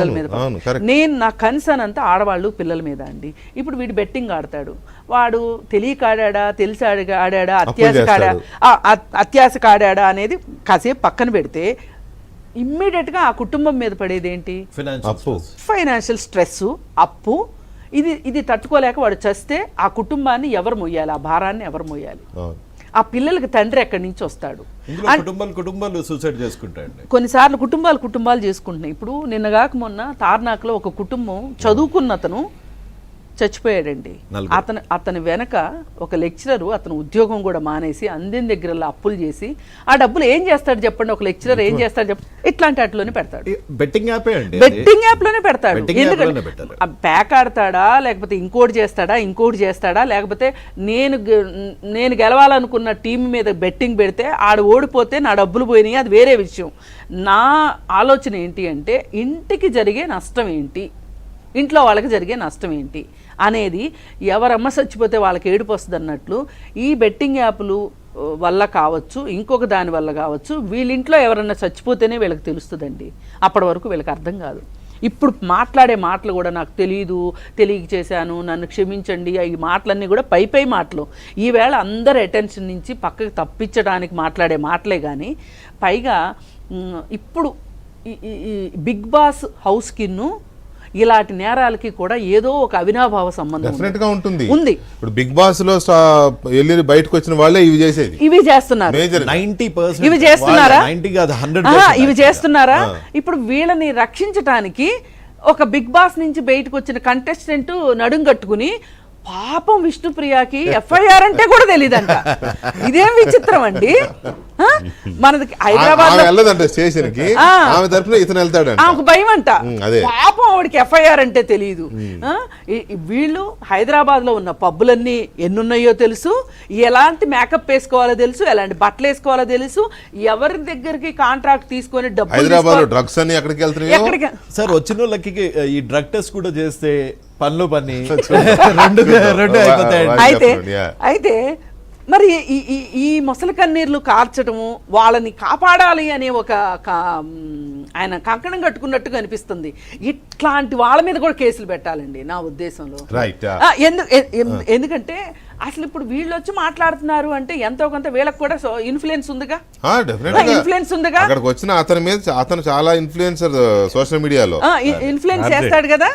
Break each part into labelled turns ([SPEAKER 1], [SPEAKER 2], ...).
[SPEAKER 1] పిల్లల మీద నేను నా కన్సర్న్ అంతా ఆడవాళ్ళు పిల్లల మీద అండి. ఇప్పుడు వీడు బెట్టింగ్ ఆడతాడు, వాడు తెలియక ఆడా తెలిసి ఆడా అత్యాశకు ఆడా అనేది కాసేపు పక్కన పెడితే ఇమ్మీడియట్గా ఆ కుటుంబం మీద పడేది ఏంటి? ఫైనాన్షియల్ స్ట్రెస్, అప్పు. ఇది తట్టుకోలేక వాడు చస్తే ఆ కుటుంబాన్ని ఎవరు మొయ్యాలి? ఆ భారాన్ని ఎవరు మొయ్యాలి? ఆ పిల్లలకి తండ్రి ఎక్కడి నుంచి వస్తాడు?
[SPEAKER 2] కుటుంబాలు సూసైడ్ చేసుకుంటాయండి.
[SPEAKER 1] కొన్నిసార్లు కుటుంబాలు చేసుకుంటున్నాయి. ఇప్పుడు నిన్నగాక మొన్న తార్నాకలో ఒక కుటుంబం చదువుకున్న అతను చచ్చిపోయాడండి. అతని వెనక ఒక లెక్చరరు అతను ఉద్యోగం కూడా మానేసి అందిన దగ్గర అప్పులు చేసి ఆ డబ్బులు ఏం చేస్తాడు చెప్పండి? ఒక లెక్చరర్ ఏం చేస్తాడు చెప్పండి? ఇట్లాంటి వాటిలోనే పెడతాడు, బెట్టింగ్ యాప్ లోనే పెడతాడు. ఎందుకంటే ప్యాక్ ఆడతాడా, లేకపోతే ఇంకోటి చేస్తాడా, లేకపోతే నేను గెలవాలనుకున్న టీం మీద బెట్టింగ్ పెడితే ఆడు ఓడిపోతే నా డబ్బులు పోయినాయి, అది వేరే విషయం. నా ఆలోచన ఏంటి అంటే ఇంటికి జరిగే నష్టం ఏంటి, ఇంట్లో వాళ్ళకి జరిగే నష్టం ఏంటి అనేది. ఎవరమ్మ చచ్చిపోతే వాళ్ళకి ఏడుపు వస్తుంది అన్నట్లు ఈ బెట్టింగ్ యాప్లు వల్ల కావచ్చు, ఇంకొక దాని వల్ల కావచ్చు, వీళ్ళింట్లో ఎవరన్నా చచ్చిపోతేనే వీళ్ళకి తెలుస్తుందండి. అప్పటి వరకు వీళ్ళకి అర్థం కాదు. ఇప్పుడు మాట్లాడే మాటలు కూడా నాకు తెలియక చేశాను, నన్ను క్షమించండి, ఈ మాటలన్నీ కూడా పై మాటలు. ఈవేళ అందరి అటెన్షన్ నుంచి పక్కకు తప్పించడానికి మాట్లాడే మాటలే కానీ పైగా ఇప్పుడు ఈ బిగ్ బాస్ హౌస్కిన్ను ఇలాంటి నేరాలకి కూడా ఏదో ఒక అవినాభావ సంబంధం ఉంది.
[SPEAKER 3] ఇప్పుడు బిగ్ బాస్ లో వెళ్ళి బయటకు వచ్చిన వాళ్ళే ఇవి చేస్తున్నారు.
[SPEAKER 1] ఇవి చేస్తున్నారా? ఇప్పుడు వీళ్ళని రక్షించటానికి ఒక బిగ్ బాస్ నుంచి బయటకు వచ్చిన కంటెస్టెంట్ నడుం కట్టుకుని పాపం విష్ణుప్రియకి FIR అంటే కూడా తెలియదంట. ఇదేం విచిత్రం అండి. మనకి హైదరాబాద్ ఆమెకు భయం అంట, పాపం ఆవిడకి FIR అంటే తెలియదు. వీళ్ళు హైదరాబాద్ లో ఉన్న పబ్బులన్నీ ఎన్నున్నాయో తెలుసు, ఎలాంటి మేకప్ వేసుకోవాలో తెలుసు, ఎలాంటి బట్టలు వేసుకోవాలో తెలుసు, ఎవరి దగ్గరికి కాంట్రాక్ట్ తీసుకొని డబ్బులు
[SPEAKER 3] డ్రగ్స్ అన్ని ఎక్కడికి వెళ్తున్నాయి
[SPEAKER 2] సార్. వచ్చిన వాళ్ళకి ఈ డ్రగ్ టెస్ట్ కూడా చేస్తే పనులు
[SPEAKER 1] అయితే మరి ఈ ముసలి కన్నీర్లు కార్చడము, వాళ్ళని కాపాడాలి అనే ఒక ఆయన కంకణం కట్టుకున్నట్టుగా అనిపిస్తుంది. ఇట్లాంటి వాళ్ళ మీద కూడా కేసులు పెట్టాలండి నా ఉద్దేశంలో. ఎందుకంటే అసలు ఇప్పుడు వీళ్ళు వచ్చి మాట్లాడుతున్నారు అంటే ఎంతో కొంత వీళ్ళకి కూడా ఇన్ఫ్లుయెన్స్ ఉందిగా.
[SPEAKER 3] అక్కడికి వచ్చిన అతని మీద అతను చాలా ఇన్ఫ్లుయెన్సర్ సోషల్ మీడియాలో
[SPEAKER 1] ఇన్ఫ్లుయెన్స్ చేస్తాడు కదా,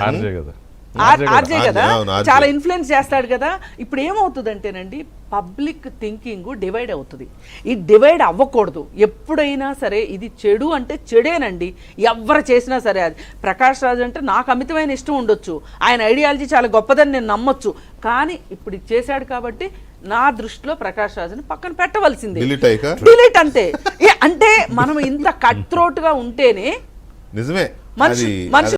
[SPEAKER 1] ఆర్జే కదా, చాలా ఇన్ఫ్లుయెన్స్ చేస్తాడు కదా. ఇప్పుడు ఏమవుతుందంటేనండి పబ్లిక్ థింకింగ్ డివైడ్ అవుతుంది. ఈ డివైడ్ అవ్వకూడదు ఎప్పుడైనా సరే. ఇది చెడు అంటే చెడేనండి, ఎవరు చేసినా సరే. అది ప్రకాష్ రాజ్ అంటే నాకు అమితమైన ఇష్టం ఉండొచ్చు, ఆయన ఐడియాలజీ చాలా గొప్పదని నేను నమ్మొచ్చు, కానీ ఇప్పుడు చేశాడు కాబట్టి నా దృష్టిలో ప్రకాష్ రాజ్ని పక్కన పెట్టవలసిందే, డిలీట్ అంతే. అంటే మనం ఇంత కట్ త్రోట్ గా ఉంటేనే
[SPEAKER 3] నిజమే
[SPEAKER 1] మనిషి